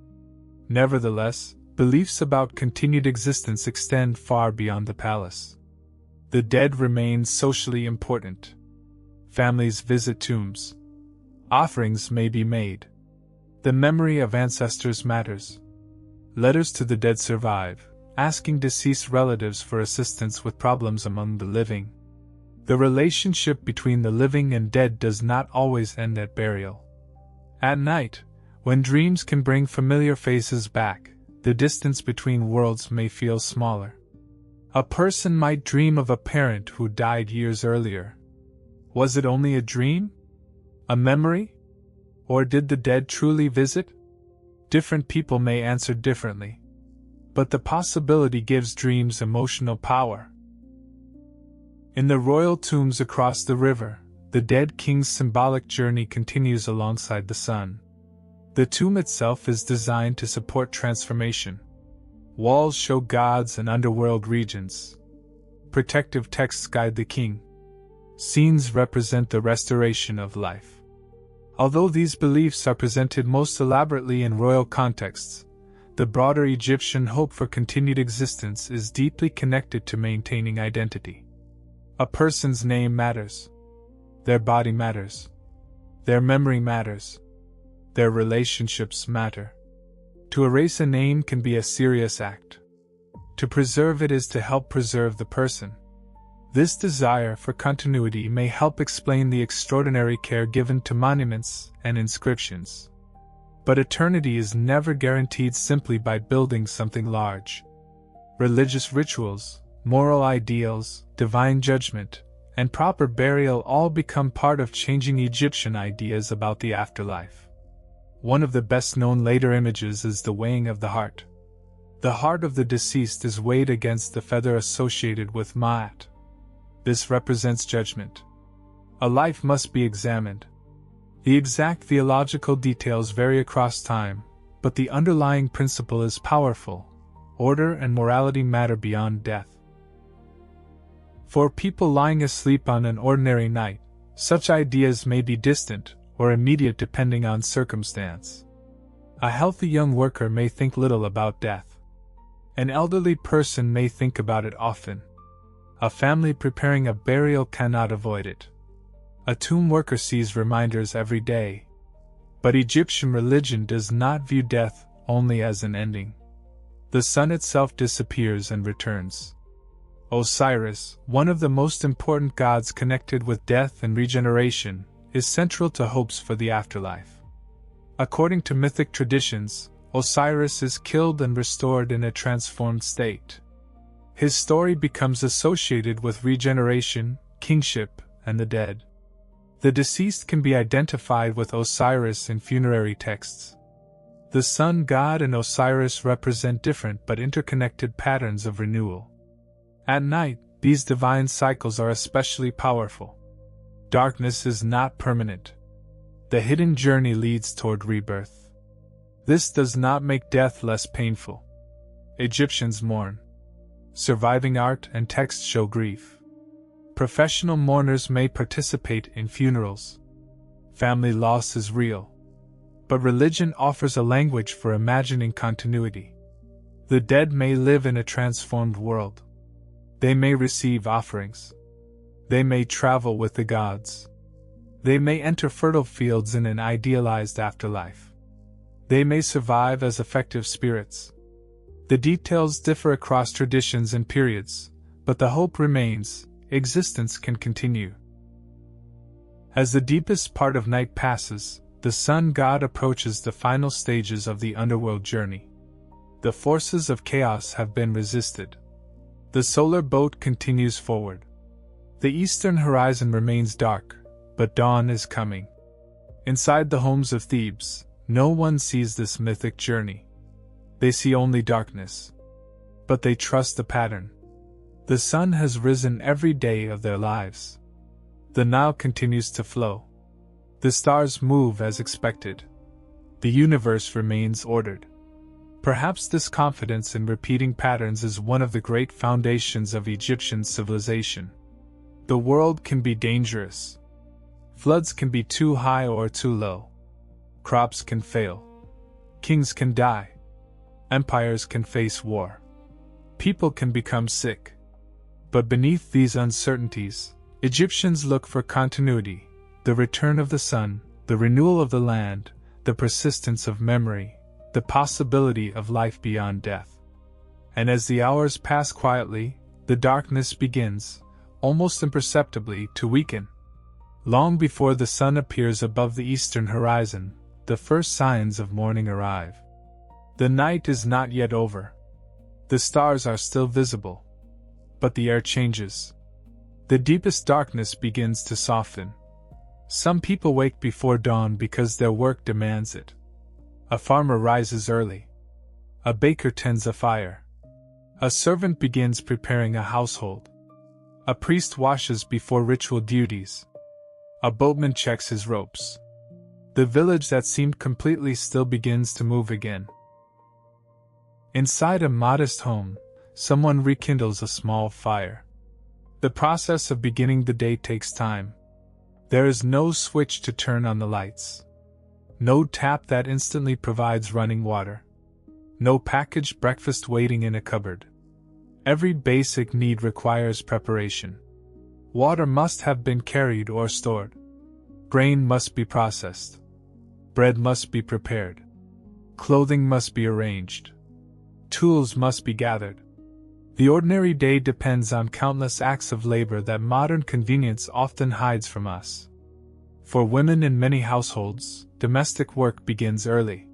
Nevertheless, beliefs about continued existence extend far beyond the palace. The dead remain socially important. Families visit tombs. Offerings may be made. The memory of ancestors matters. Letters to the dead survive, asking deceased relatives for assistance with problems among the living. The relationship between the living and dead does not always end at burial. At night, when dreams can bring familiar faces back, the distance between worlds may feel smaller. A person might dream of a parent who died years earlier. Was it only a dream? A memory? Or did the dead truly visit? Different people may answer differently. But the possibility gives dreams emotional power. In the royal tombs across the river, the dead king's symbolic journey continues alongside the sun. The tomb itself is designed to support transformation. Walls show gods and underworld regions. Protective texts guide the king. Scenes represent the restoration of life. Although these beliefs are presented most elaborately in royal contexts, the broader Egyptian hope for continued existence is deeply connected to maintaining identity. A person's name matters. Their body matters. Their memory matters. Their relationships matter. To erase a name can be a serious act. To preserve it is to help preserve the person. This desire for continuity may help explain the extraordinary care given to monuments and inscriptions. But eternity is never guaranteed simply by building something large. Religious rituals, moral ideals, divine judgment, and proper burial all become part of changing Egyptian ideas about the afterlife. One of the best-known later images is the weighing of the heart. The heart of the deceased is weighed against the feather associated with Ma'at. This represents judgment. A life must be examined. The exact theological details vary across time, but the underlying principle is powerful. Order and morality matter beyond death. For people lying asleep on an ordinary night, such ideas may be distant or immediate depending on circumstance. A healthy young worker may think little about death. An elderly person may think about it often. A family preparing a burial cannot avoid it. A tomb worker sees reminders every day. But Egyptian religion does not view death only as an ending. The sun itself disappears and returns. Osiris, one of the most important gods connected with death and regeneration, is central to hopes for the afterlife. According to mythic traditions, Osiris is killed and restored in a transformed state. His story becomes associated with regeneration, kingship, and the dead. The deceased can be identified with Osiris in funerary texts. The sun god and Osiris represent different but interconnected patterns of renewal. At night, these divine cycles are especially powerful. Darkness is not permanent. The hidden journey leads toward rebirth. This does not make death less painful. Egyptians mourn. Surviving art and text show grief. Professional mourners may participate in funerals. Family loss is real. But religion offers a language for imagining continuity. The dead may live in a transformed world. They may receive offerings. They may travel with the gods. They may enter fertile fields in an idealized afterlife. They may survive as effective spirits. The details differ across traditions and periods, but the hope remains: existence can continue. As the deepest part of night passes, the sun god approaches the final stages of the underworld journey. The forces of chaos have been resisted. The solar boat continues forward. The eastern horizon remains dark, but dawn is coming. Inside the homes of Thebes, no one sees this mythic journey. They see only darkness. But they trust the pattern. The sun has risen every day of their lives. The Nile continues to flow. The stars move as expected. The universe remains ordered. Perhaps this confidence in repeating patterns is one of the great foundations of Egyptian civilization. The world can be dangerous. Floods can be too high or too low. Crops can fail. Kings can die. Empires can face war. People can become sick. But beneath these uncertainties, Egyptians look for continuity, the return of the sun, the renewal of the land, the persistence of memory, the possibility of life beyond death. And as the hours pass quietly, the darkness begins, almost imperceptibly, to weaken. Long before the sun appears above the eastern horizon, the first signs of morning arrive. The night is not yet over. The stars are still visible. But the air changes. The deepest darkness begins to soften. Some people wake before dawn because their work demands it. A farmer rises early. A baker tends a fire. A servant begins preparing a household. A priest washes before ritual duties. A boatman checks his ropes. The village that seemed completely still begins to move again. Inside a modest home, someone rekindles a small fire. The process of beginning the day takes time. There is no switch to turn on the lights. No tap that instantly provides running water. No packaged breakfast waiting in a cupboard. Every basic need requires preparation. Water must have been carried or stored. Grain must be processed. Bread must be prepared. Clothing must be arranged. Tools must be gathered. The ordinary day depends on countless acts of labor that modern convenience often hides from us. For women in many households, domestic work begins early.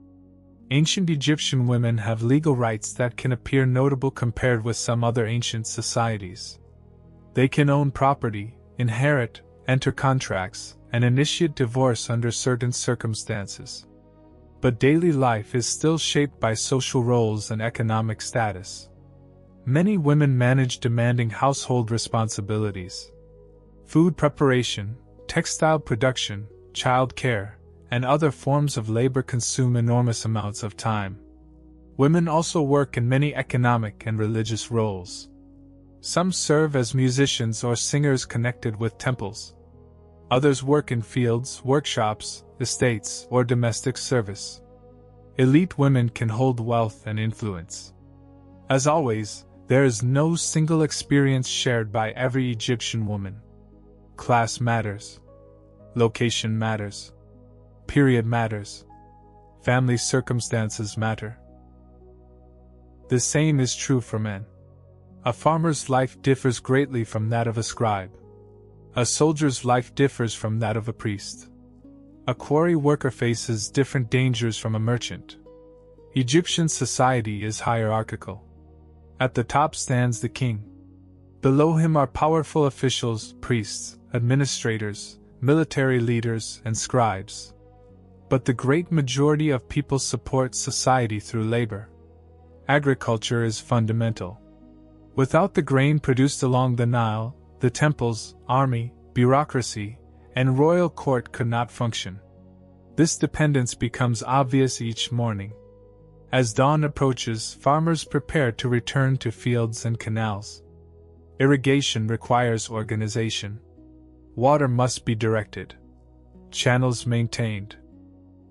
Ancient Egyptian women have legal rights that can appear notable compared with some other ancient societies. They can own property, inherit, enter contracts, and initiate divorce under certain circumstances. But daily life is still shaped by social roles and economic status. Many women manage demanding household responsibilities. Food preparation, textile production, child care, and other forms of labor consume enormous amounts of time. Women also work in many economic and religious roles. Some serve as musicians or singers connected with temples. Others work in fields, workshops, estates, or domestic service. Elite women can hold wealth and influence. As always, there is no single experience shared by every Egyptian woman. Class matters. Location matters. Period matters. Family circumstances matter. The same is true for men. A farmer's life differs greatly from that of a scribe. A soldier's life differs from that of a priest. A quarry worker faces different dangers from a merchant. Egyptian society is hierarchical. At the top stands the king. Below him are powerful officials, priests, administrators, military leaders, and scribes. But the great majority of people support society through labor. Agriculture is fundamental. Without the grain produced along the Nile, the temples, army, bureaucracy, and royal court could not function. This dependence becomes obvious each morning. As dawn approaches, farmers prepare to return to fields and canals. Irrigation requires organization. Water must be directed. Channels maintained.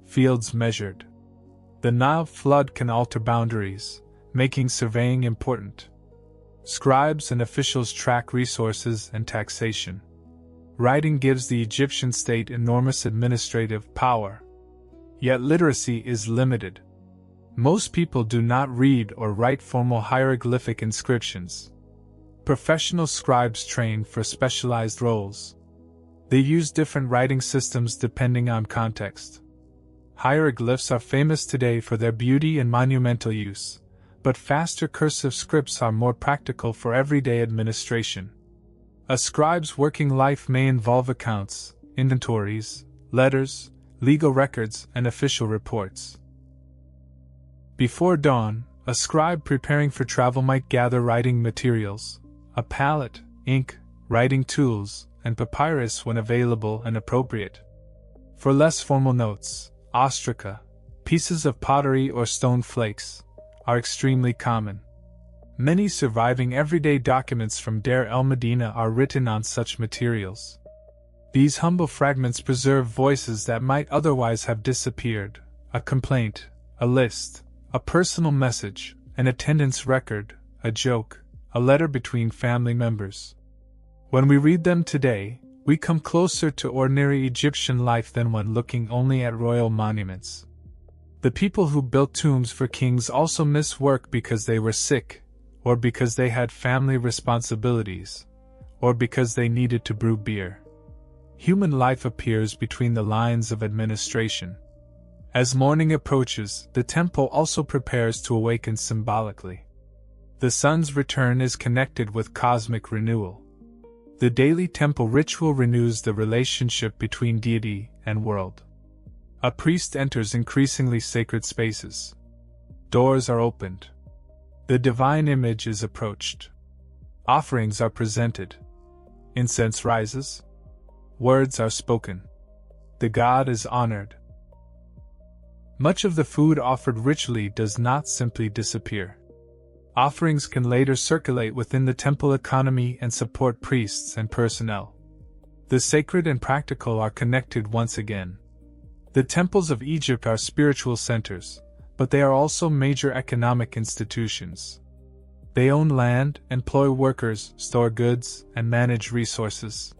Fields measured. The Nile flood can alter boundaries, making surveying important. Scribes and officials track resources and taxation. Writing gives the Egyptian state enormous administrative power. Yet literacy is limited. Most people do not read or write formal hieroglyphic inscriptions. Professional scribes train for specialized roles. They use different writing systems depending on context. Hieroglyphs are famous today for their beauty and monumental use, but faster cursive scripts are more practical for everyday administration. A scribe's working life may involve accounts, inventories, letters, legal records, and official reports. Before dawn, a scribe preparing for travel might gather writing materials, a palette, ink, writing tools, and papyrus when available and appropriate. For less formal notes, ostraca, pieces of pottery or stone flakes, are extremely common. Many surviving everyday documents from Deir el-Medina are written on such materials. These humble fragments preserve voices that might otherwise have disappeared: a complaint, a list, a personal message, an attendance record, a joke, a letter between family members. When we read them today, we come closer to ordinary Egyptian life than when looking only at royal monuments. The people who built tombs for kings also miss work because they were sick, or because they had family responsibilities, or because they needed to brew beer. Human life appears between the lines of administration. As morning approaches, the temple also prepares to awaken symbolically. The sun's return is connected with cosmic renewal. The daily temple ritual renews the relationship between deity and world. A priest enters increasingly sacred spaces. Doors are opened. The divine image is approached. Offerings are presented. Incense rises. Words are spoken. The god is honored. Much of the food offered ritually does not simply disappear. Offerings can later circulate within the temple economy and support priests and personnel. The sacred and practical are connected once again. The temples of Egypt are spiritual centers, but they are also major economic institutions. They own land, employ workers, store goods, and manage resources.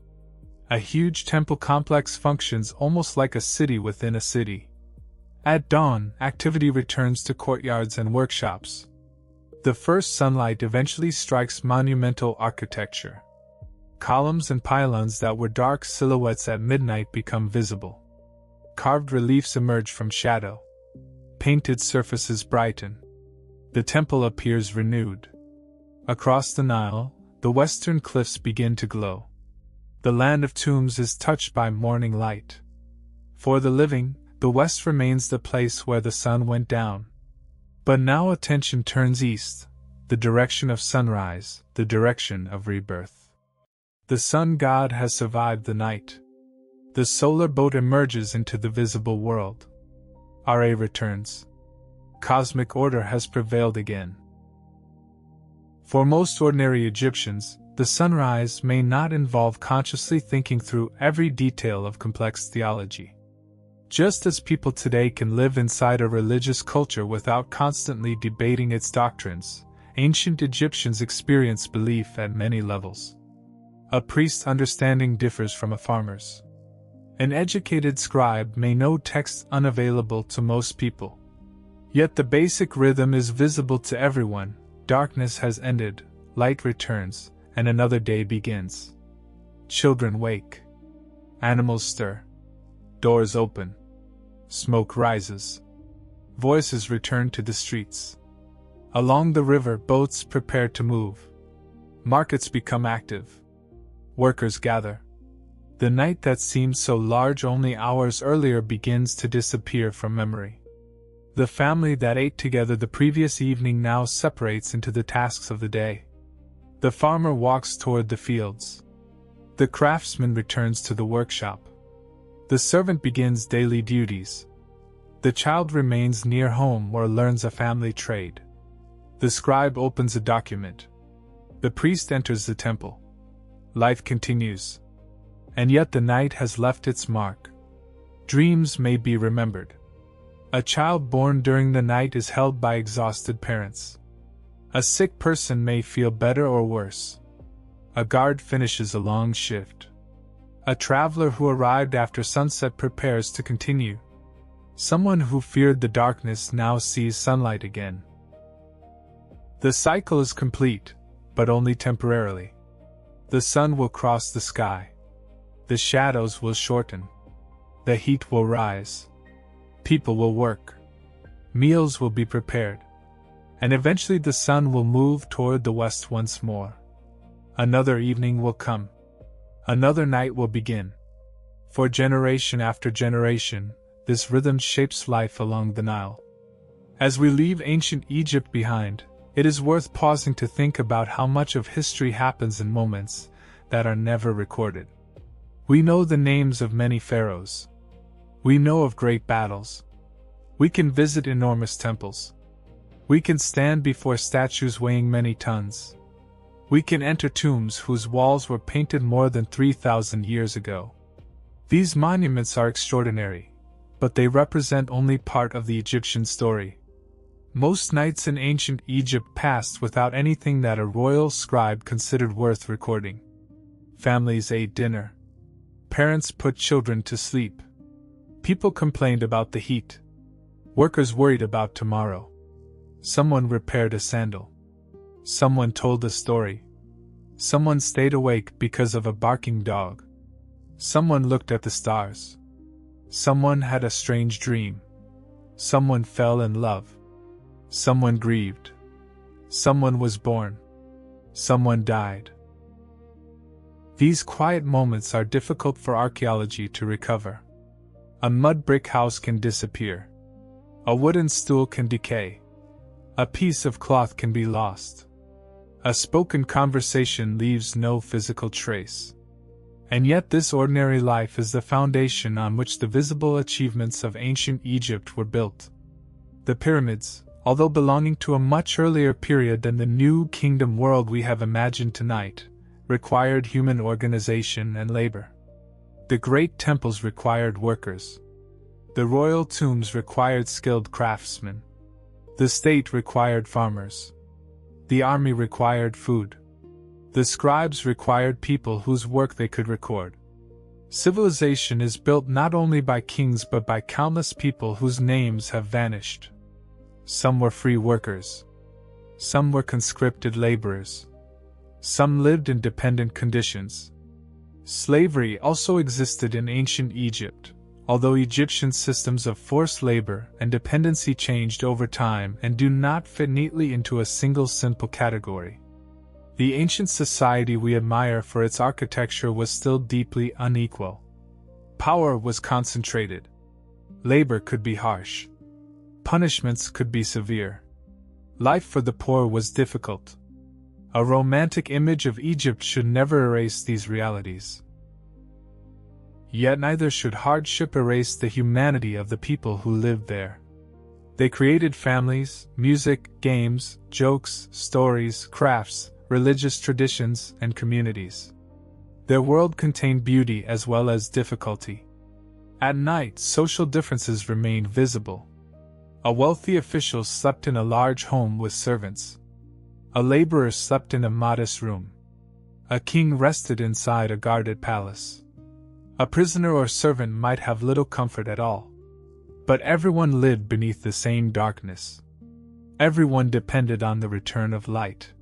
A huge temple complex functions almost like a city within a city. At dawn, activity returns to courtyards and workshops. The first sunlight eventually strikes monumental architecture. Columns and pylons that were dark silhouettes at midnight become visible. Carved reliefs emerge from shadow. Painted surfaces brighten. The temple appears renewed. Across the Nile, the western cliffs begin to glow. The land of tombs is touched by morning light. For the living, the west remains the place where the sun went down. But now attention turns east, the direction of sunrise, the direction of rebirth. The sun god has survived the night. The solar boat emerges into the visible world. Ra returns. Cosmic order has prevailed again. For most ordinary Egyptians, the sunrise may not involve consciously thinking through every detail of complex theology. Just as people today can live inside a religious culture without constantly debating its doctrines, ancient Egyptians experienced belief at many levels. A priest's understanding differs from a farmer's. An educated scribe may know texts unavailable to most people. Yet the basic rhythm is visible to everyone: darkness has ended, light returns, and another day begins. Children wake. Animals stir. Doors open. Smoke rises. Voices return to the streets. Along the river, boats prepare to move. Markets become active. Workers gather. The night that seemed so large only hours earlier begins to disappear from memory. The family that ate together the previous evening now separates into the tasks of the day. The farmer walks toward the fields. The craftsman returns to the workshop. The servant begins daily duties. The child remains near home or learns a family trade. The scribe opens a document. The priest enters the temple. Life continues. And yet the night has left its mark. Dreams may be remembered. A child born during the night is held by exhausted parents. A sick person may feel better or worse. A guard finishes a long shift. A traveler who arrived after sunset prepares to continue. Someone who feared the darkness now sees sunlight again. The cycle is complete, but only temporarily. The sun will cross the sky. The shadows will shorten. The heat will rise. People will work. Meals will be prepared. And eventually the sun will move toward the west once more. Another evening will come. Another night will begin. For generation after generation, this rhythm shapes life along the Nile. As we leave ancient Egypt behind, it is worth pausing to think about how much of history happens in moments that are never recorded. We know the names of many pharaohs. We know of great battles. We can visit enormous temples. We can stand before statues weighing many tons. We can enter tombs whose walls were painted more than 3,000 years ago. These monuments are extraordinary, but they represent only part of the Egyptian story. Most nights in ancient Egypt passed without anything that a royal scribe considered worth recording. Families ate dinner. Parents put children to sleep. People complained about the heat. Workers worried about tomorrow. Someone repaired a sandal. Someone told a story. Someone stayed awake because of a barking dog. Someone looked at the stars. Someone had a strange dream. Someone fell in love. Someone grieved. Someone was born. Someone died. These quiet moments are difficult for archaeology to recover. A mud brick house can disappear. A wooden stool can decay. A piece of cloth can be lost. A spoken conversation leaves no physical trace. And yet this ordinary life is the foundation on which the visible achievements of ancient Egypt were built. The pyramids, although belonging to a much earlier period than the new kingdom world we have imagined tonight, required human organization and labor. The great temples required workers. The royal tombs required skilled craftsmen. The state required farmers. The army required food. The scribes required people whose work they could record. Civilization is built not only by kings but by countless people whose names have vanished. Some were free workers. Some were conscripted laborers. Some lived in dependent conditions. Slavery also existed in ancient Egypt, although Egyptian systems of forced labor and dependency changed over time and do not fit neatly into a single simple category. The ancient society we admire for its architecture was still deeply unequal. Power was concentrated. Labor could be harsh. Punishments could be severe. Life for the poor was difficult. A romantic image of Egypt should never erase these realities. Yet neither should hardship erase the humanity of the people who lived there. They created families, music, games, jokes, stories, crafts, religious traditions, and communities. Their world contained beauty as well as difficulty. At night, social differences remained visible. A wealthy official slept in a large home with servants. A laborer slept in a modest room. A king rested inside a guarded palace. A prisoner or servant might have little comfort at all. But everyone lived beneath the same darkness. Everyone depended on the return of light.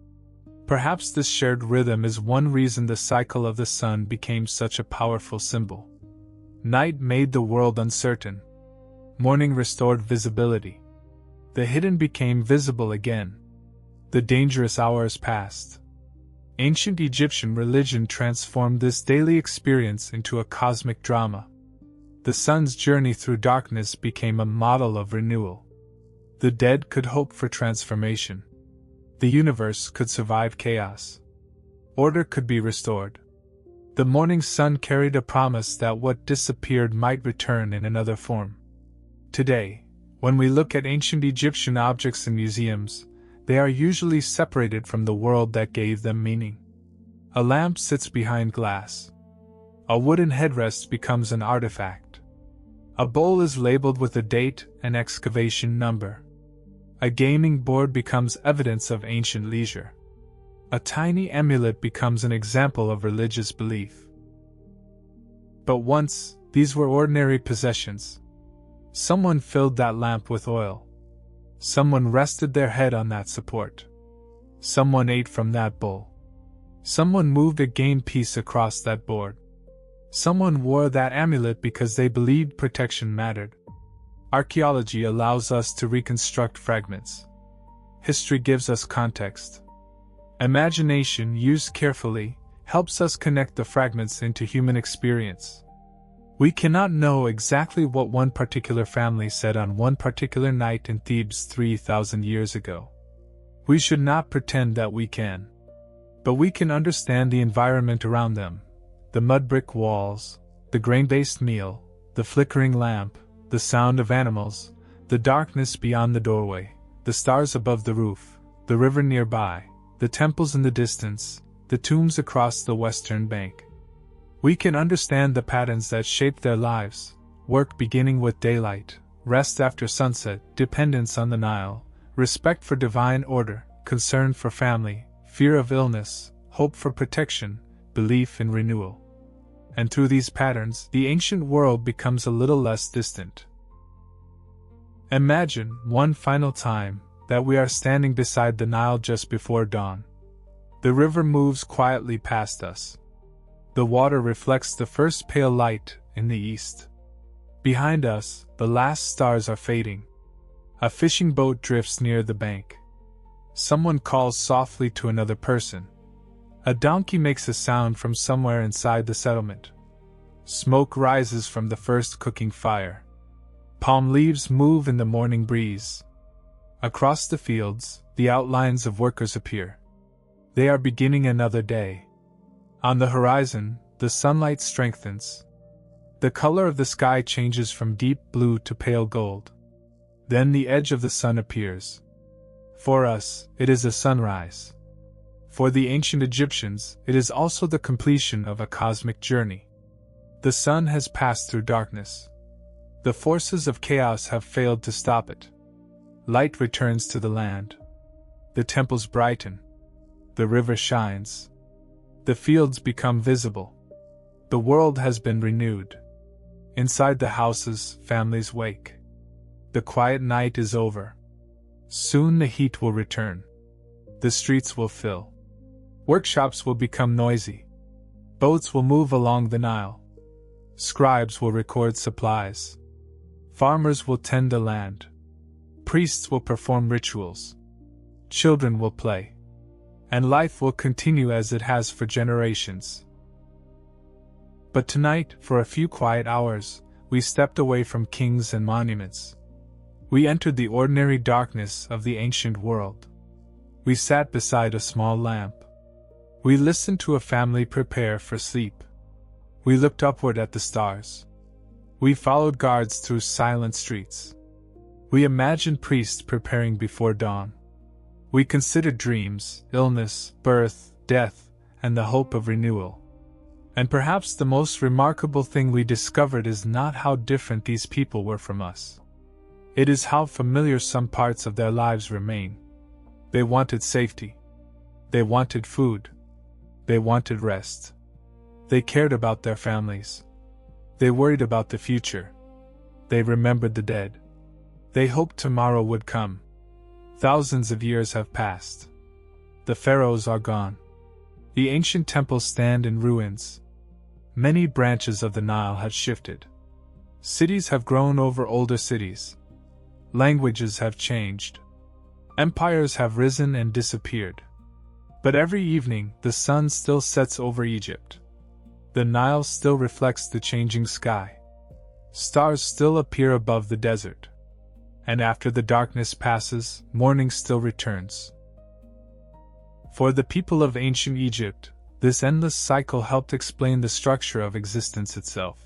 Perhaps this shared rhythm is one reason the cycle of the sun became such a powerful symbol. Night made the world uncertain. Morning restored visibility. The hidden became visible again. The dangerous hours passed. Ancient Egyptian religion transformed this daily experience into a cosmic drama. The sun's journey through darkness became a model of renewal. The dead could hope for transformation. The universe could survive chaos. Order could be restored. The morning sun carried a promise that what disappeared might return in another form. Today, when we look at ancient Egyptian objects in museums, they are usually separated from the world that gave them meaning. A lamp sits behind glass. A wooden headrest becomes an artifact. A bowl is labeled with a date and excavation number. A gaming board becomes evidence of ancient leisure. A tiny amulet becomes an example of religious belief. But once, these were ordinary possessions. Someone filled that lamp with oil. Someone rested their head on that support. Someone ate from that bowl. Someone moved a game piece across that board. Someone wore that amulet because they believed protection mattered. Archaeology allows us to reconstruct fragments. History gives us context. Imagination, used carefully, helps us connect the fragments into human experience. We cannot know exactly what one particular family said on one particular night in Thebes 3,000 years ago. We should not pretend that we can. But we can understand the environment around them: the mud brick walls, the grain-based meal, the flickering lamp, the sound of animals, the darkness beyond the doorway, the stars above the roof, the river nearby, the temples in the distance, the tombs across the western bank. We can understand the patterns that shaped their lives: work beginning with daylight, rest after sunset, dependence on the Nile, respect for divine order, concern for family, fear of illness, hope for protection, belief in renewal. And through these patterns, the ancient world becomes a little less distant. Imagine, one final time, that we are standing beside the Nile just before dawn. The river moves quietly past us. The water reflects the first pale light in the east. Behind us, the last stars are fading. A fishing boat drifts near the bank. Someone calls softly to another person. A donkey makes a sound from somewhere inside the settlement. Smoke rises from the first cooking fire. Palm leaves move in the morning breeze. Across the fields, the outlines of workers appear. They are beginning another day. On the horizon, the sunlight strengthens. The color of the sky changes from deep blue to pale gold. Then the edge of the sun appears. For us, it is a sunrise. For the ancient Egyptians, it is also the completion of a cosmic journey. The sun has passed through darkness. The forces of chaos have failed to stop it. Light returns to the land. The temples brighten. The river shines. The fields become visible. The world has been renewed. Inside the houses, families wake. The quiet night is over. Soon the heat will return. The streets will fill. Workshops will become noisy. Boats will move along the Nile. Scribes will record supplies. Farmers will tend the land. Priests will perform rituals. Children will play. And life will continue as it has for generations. But tonight, for a few quiet hours, we stepped away from kings and monuments. We entered the ordinary darkness of the ancient world. We sat beside a small lamp. We listened to a family prepare for sleep. We looked upward at the stars. We followed guards through silent streets. We imagined priests preparing before dawn. We considered dreams, illness, birth, death, and the hope of renewal. And perhaps the most remarkable thing we discovered is not how different these people were from us. It is how familiar some parts of their lives remain. They wanted safety. They wanted food. They wanted rest. They cared about their families. They worried about the future. They remembered the dead. They hoped tomorrow would come. Thousands of years have passed. The pharaohs are gone. The ancient temples stand in ruins. Many branches of the Nile have shifted. Cities have grown over older cities. Languages have changed. Empires have risen and disappeared. But every evening, the sun still sets over Egypt. The Nile still reflects the changing sky. Stars still appear above the desert. And after the darkness passes, morning still returns. For the people of ancient Egypt, this endless cycle helped explain the structure of existence itself.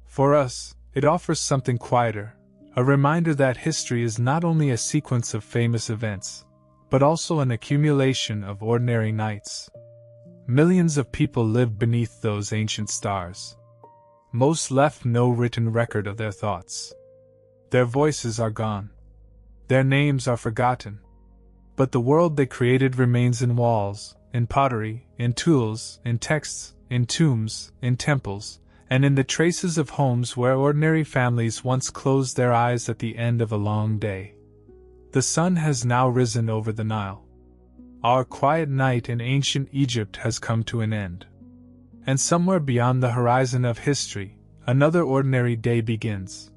For us, it offers something quieter, a reminder that history is not only a sequence of famous events, but also an accumulation of ordinary nights. Millions of people lived beneath those ancient stars. Most left no written record of their thoughts. Their voices are gone. Their names are forgotten. But the world they created remains in walls, in pottery, in tools, in texts, in tombs, in temples, and in the traces of homes where ordinary families once closed their eyes at the end of a long day. The sun has now risen over the Nile. Our quiet night in ancient Egypt has come to an end. And somewhere beyond the horizon of history, another ordinary day begins.